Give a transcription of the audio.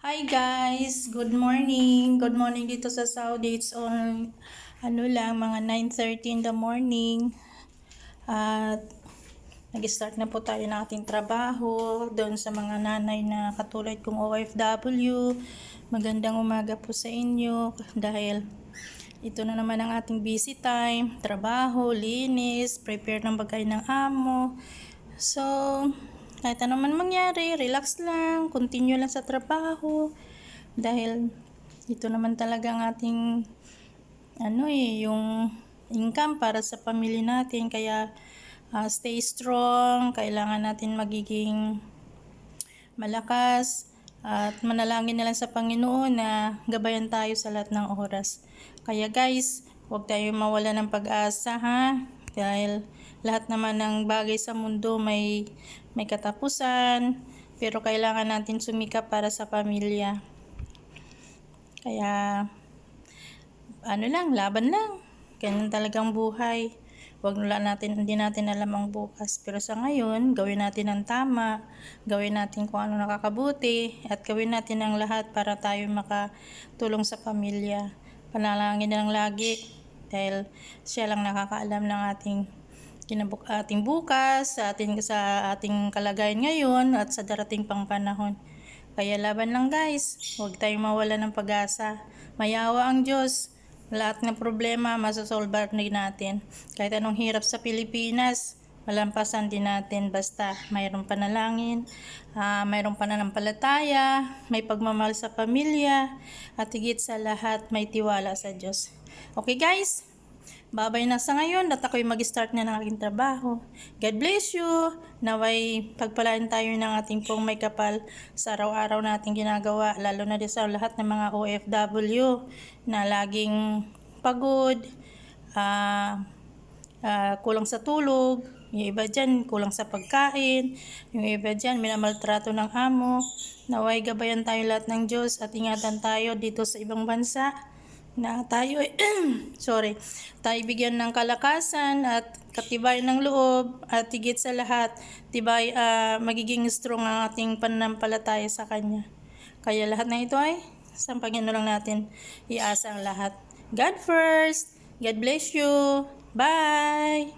Hi guys, good morning. Good morning dito sa Saudi. It's on mga 9:30 in the morning. At nag-start na po tayo ng ating trabaho doon sa mga nanay na katulad kong OFW. Magandang umaga po sa inyo dahil ito na naman ang ating busy time, trabaho, linis, prepare ng bagay ng amo. So, kahit ano man mangyari, relax lang, continue lang sa trabaho. Dahil ito naman talaga ang ating yung income para sa pamilya natin. Kaya stay strong, kailangan natin magiging malakas at manalangin na lang sa Panginoon na gabayan tayo sa lahat ng oras. Kaya guys, huwag tayo mawala ng pag-asa ha, dahil lahat naman ng bagay sa mundo may katapusan, pero kailangan natin sumikap para sa pamilya. Kaya laban lang. Ganyan talagang buhay. Hindi natin alam ang bukas. Pero sa ngayon, gawin natin ang tama. Gawin natin kung ano nakakabuti. At gawin natin ang lahat para tayo makatulong sa pamilya. Panalangin na lang lagi. Dahil siya lang nakakaalam ng ating bukas, sa ating kalagayan ngayon at sa darating pang panahon. Kaya laban lang guys. Huwag tayong mawala ng pag-asa. Mayawa ang Diyos. Lahat ng problema masasolve din natin. Kahit anong hirap sa Pilipinas, malampasan din natin basta mayroong panalangin, mayroong pananampalataya, may pagmamahal sa pamilya, at higit sa lahat may tiwala sa Diyos. Okay guys? Babay na sa ngayon at ako'y mag-start na ng aking trabaho. God bless you. Naway pagpalain tayo ng ating pong may kapal sa araw-araw nating ginagawa, lalo na din sa lahat ng mga OFW na laging pagod, kulang sa tulog, yung iba dyan kulang sa pagkain, yung iba dyan minamaltrato ng amo. Naway gabayan tayo lahat ng Diyos at ingatan tayo dito sa ibang bansa na tayo tayo bigyan ng kalakasan at katibayan ng loob, at higit sa lahat magiging strong ang ating pananampalataya sa Kanya. Kaya lahat ng ito ay sa Panginoon lang natin iasa ang lahat. God first. God bless you. Bye.